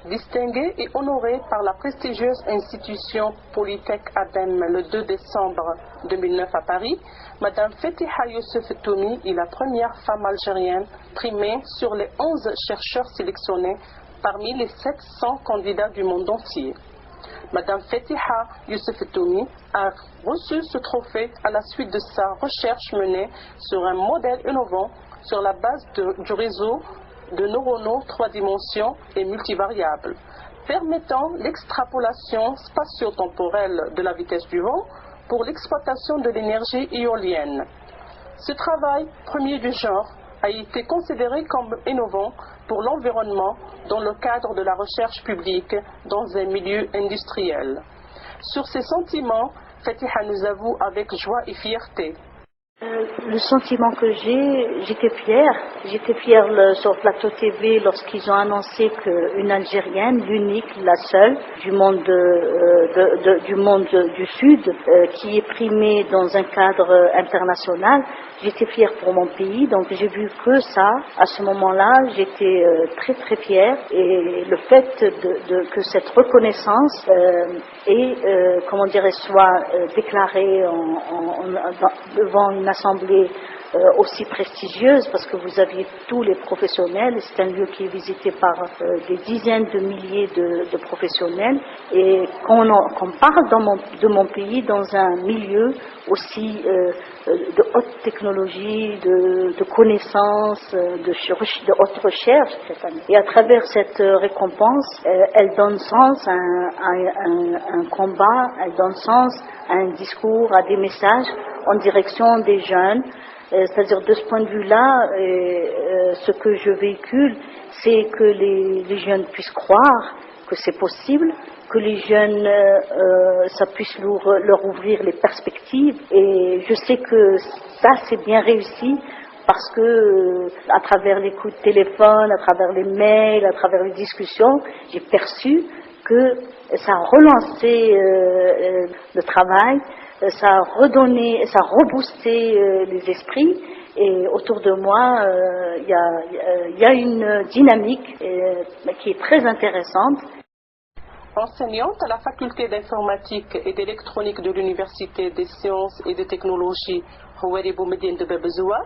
Distinguée et honorée par la prestigieuse institution Polytech ADEME le 2 décembre 2009 à Paris, Madame Fetiha Youssef Toumi est la première femme algérienne primée sur les 11 chercheurs sélectionnés parmi les 700 candidats du monde entier. Madame Fetiha Youssef Toumi a reçu ce trophée à la suite de sa recherche menée sur un modèle innovant sur la base du réseau de neuronaux 3 dimensions et multivariables, permettant l'extrapolation spatio-temporelle de la vitesse du vent pour l'exploitation de l'énergie éolienne. Ce travail, premier du genre, a été considéré comme innovant pour l'environnement dans le cadre de la recherche publique dans un milieu industriel. Sur ces sentiments, Fetiha nous avoue avec joie et fierté. Le sentiment que j'étais fière. J'étais fière sur le plateau TV lorsqu'ils ont annoncé qu'une Algérienne, l'unique, la seule du monde du Sud, qui est primée dans un cadre international. J'étais fière pour mon pays, donc j'ai vu que ça. À ce moment-là, j'étais très très fière, et le fait que cette reconnaissance soit déclarée devant une assemblée aussi prestigieuse, parce que vous aviez tous les professionnels. C'est un lieu qui est visité par des dizaines de milliers de professionnels, et qu'on parle de mon pays dans un milieu aussi de haute technologie, de connaissances, de haute recherche cette année. Et à travers cette récompense, elle donne sens à un combat, elle donne sens à un discours, à des messages en direction des jeunes. C'est-à-dire, de ce point de vue-là, ce que je véhicule, c'est que les jeunes puissent croire que c'est possible, que les jeunes, ça puisse leur ouvrir les perspectives. Et je sais que ça, c'est bien réussi, parce que à travers les coups de téléphone, à travers les mails, à travers les discussions, j'ai perçu que ça a relancé le travail, ça a redonné, ça a reboosté les esprits, et autour de moi, il y a une dynamique qui est très intéressante. Enseignante à la faculté d'informatique et d'électronique de l'Université des sciences et des technologies Houari Boumediene de Bebezoua,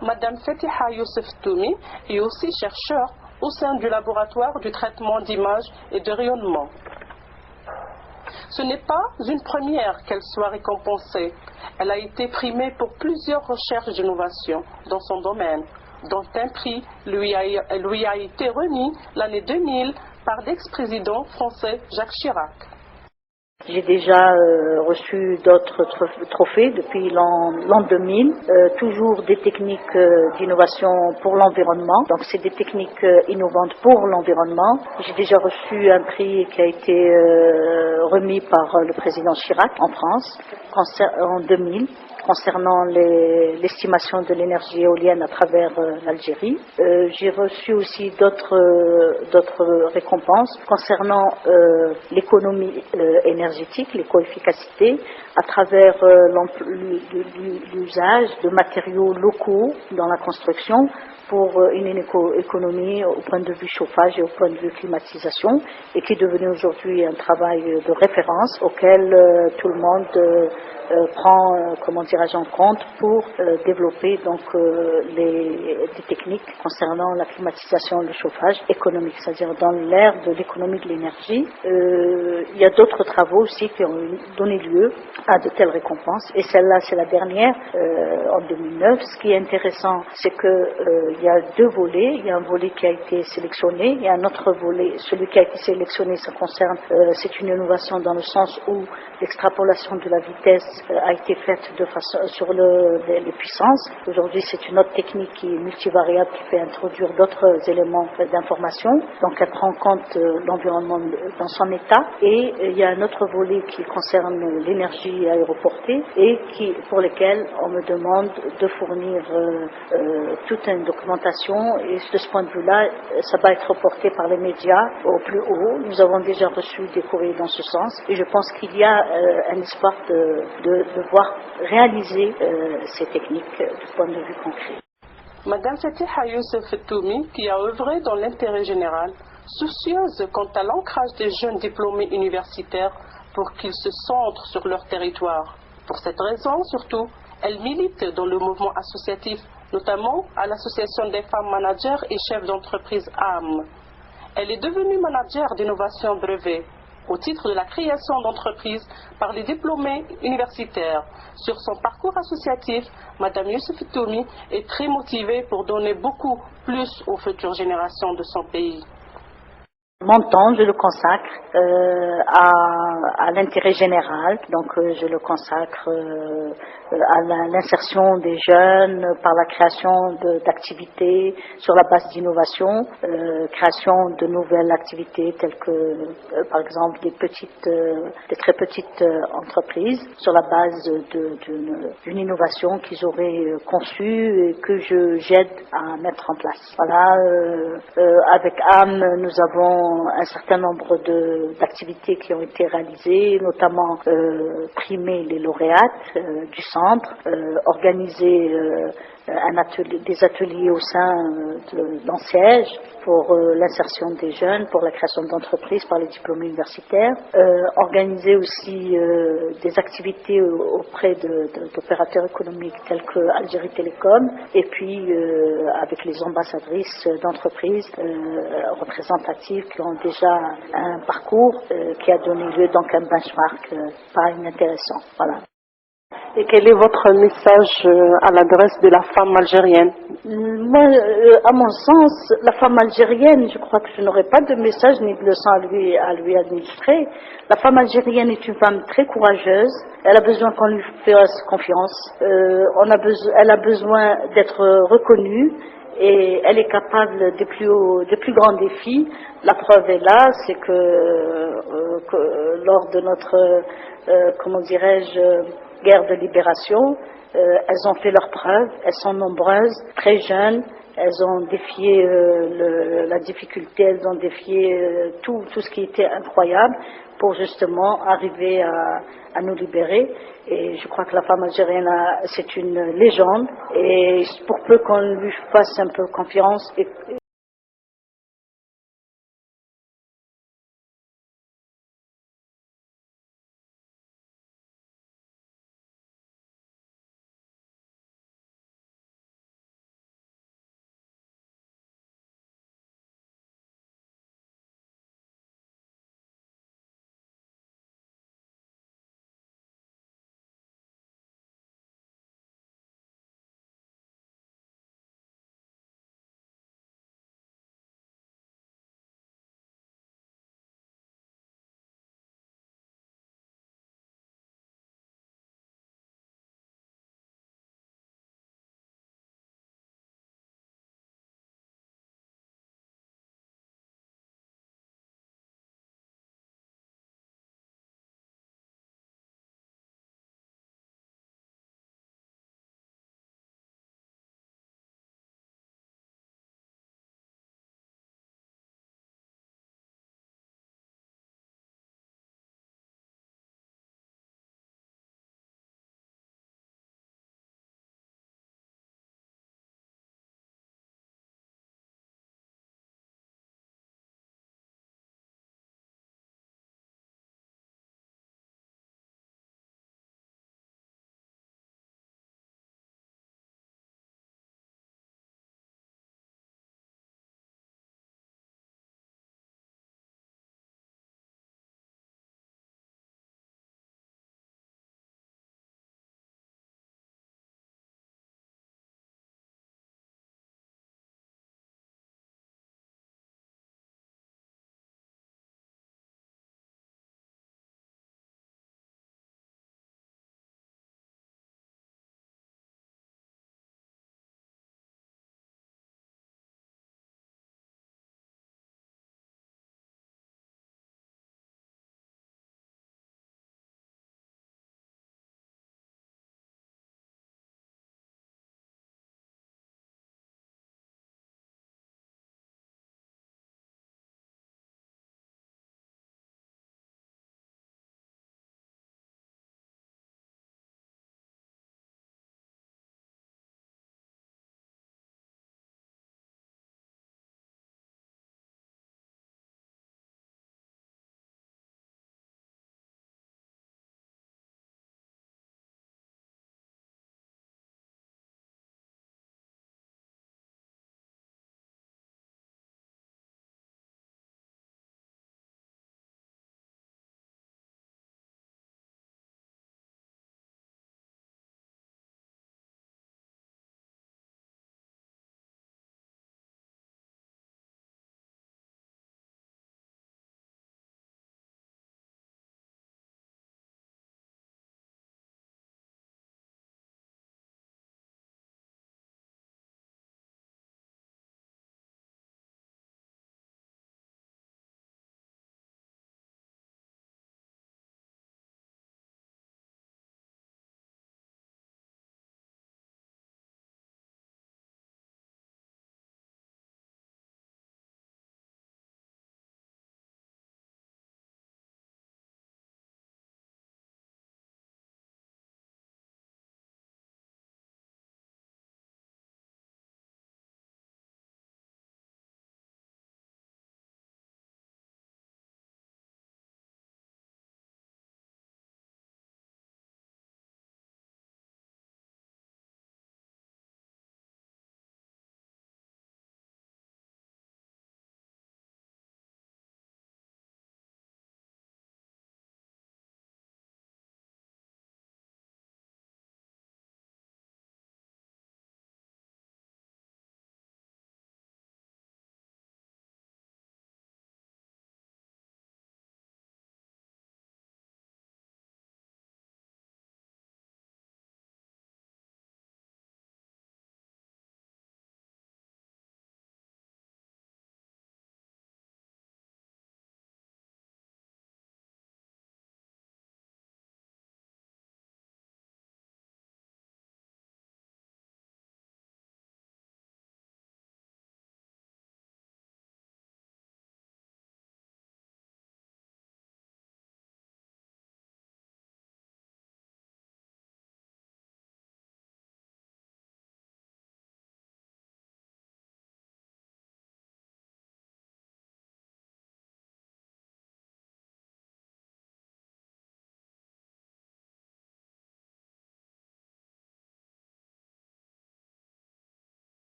Madame Fetiha Youssef Toumi est aussi chercheure au sein du laboratoire du traitement d'images et de rayonnement. Ce n'est pas une première qu'elle soit récompensée. Elle a été primée pour plusieurs recherches d'innovation dans son domaine, dont un prix lui a été remis l'année 2000 par l'ex-président français Jacques Chirac. J'ai déjà reçu d'autres trophées depuis l'an 2000, toujours des techniques d'innovation pour l'environnement. Donc c'est des techniques innovantes pour l'environnement. J'ai déjà reçu un prix qui a été remis par le président Chirac en France en 2000. Concernant l'estimation de l'énergie éolienne à travers l'Algérie. J'ai reçu aussi d'autres récompenses concernant l'économie énergétique, l'éco-efficacité, à travers l'usage de matériaux locaux dans la construction pour une économie au point de vue chauffage et au point de vue climatisation, et qui est devenu aujourd'hui un travail de référence auquel tout le monde prend, en compte pour développer donc des techniques concernant la climatisation et le chauffage économique, c'est-à-dire dans l'ère de l'économie de l'énergie. Il y a d'autres travaux aussi qui ont donné lieu à de telles récompenses, et celle-là c'est la dernière en 2009. Ce qui est intéressant, c'est que il y a deux volets. Il y a un volet qui a été sélectionné, il y a un autre volet. Celui qui a été sélectionné, ça concerne, c'est une innovation dans le sens où l'extrapolation de la vitesse a été faite sur les puissances. Aujourd'hui, c'est une autre technique qui est multivariable, qui fait introduire d'autres éléments d'information. Donc, elle prend en compte l'environnement dans son état. Et il y a un autre volet qui concerne l'énergie aéroportée, et pour lequel on me demande de fournir toute une documentation. Et de ce point de vue-là, ça va être reporté par les médias au plus haut. Nous avons déjà reçu des courriers dans ce sens, et je pense qu'il y a un espoir de voir réaliser ces techniques du point de vue concret. Madame Fetiha Youssef Toumi, qui a œuvré dans l'intérêt général, soucieuse quant à l'ancrage des jeunes diplômés universitaires pour qu'ils se centrent sur leur territoire. Pour cette raison, surtout, elle milite dans le mouvement associatif, notamment à l'Association des femmes managers et chefs d'entreprise AM. Elle est devenue manager d'innovation brevet au titre de la création d'entreprises par les diplômés universitaires. Sur son parcours associatif, Mme Youssouf Toumi est très motivée pour donner beaucoup plus aux futures générations de son pays. Mon temps, je le consacre à l'intérêt général, donc je le consacre à l'insertion des jeunes par la création d'activités sur la base d'innovation, création de nouvelles activités telles que par exemple des très petites entreprises sur la base d'une innovation qu'ils auraient conçue et que j'aide à mettre en place. Voilà, avec AM, nous avons un certain nombre d'activités qui ont été réalisées, notamment primer les lauréates du centre, organiser des ateliers au sein d'un siège pour l'insertion des jeunes, pour la création d'entreprises par les diplômés universitaires, organiser aussi des activités auprès d'opérateurs économiques tels que Algérie Télécom, et puis avec les ambassadrices d'entreprises représentatives qui ont déjà un parcours qui a donné lieu donc à un benchmark pas inintéressant. Voilà. Et quel est votre message à l'adresse de la femme algérienne? Moi, à mon sens, la femme algérienne, je crois que je n'aurai pas de message ni de leçon à lui administrer. La femme algérienne est une femme très courageuse. Elle a besoin qu'on lui fasse confiance. Elle a besoin d'être reconnue. Et elle est capable des plus grands défis. La preuve est là, c'est que lors de notre, guerre de libération, elles ont fait leurs preuves, elles sont nombreuses, très jeunes, elles ont défié la difficulté, elles ont défié tout ce qui était incroyable pour justement arriver à nous libérer. Et je crois que la femme algérienne, c'est une légende, et pour peu qu'on lui fasse un peu confiance et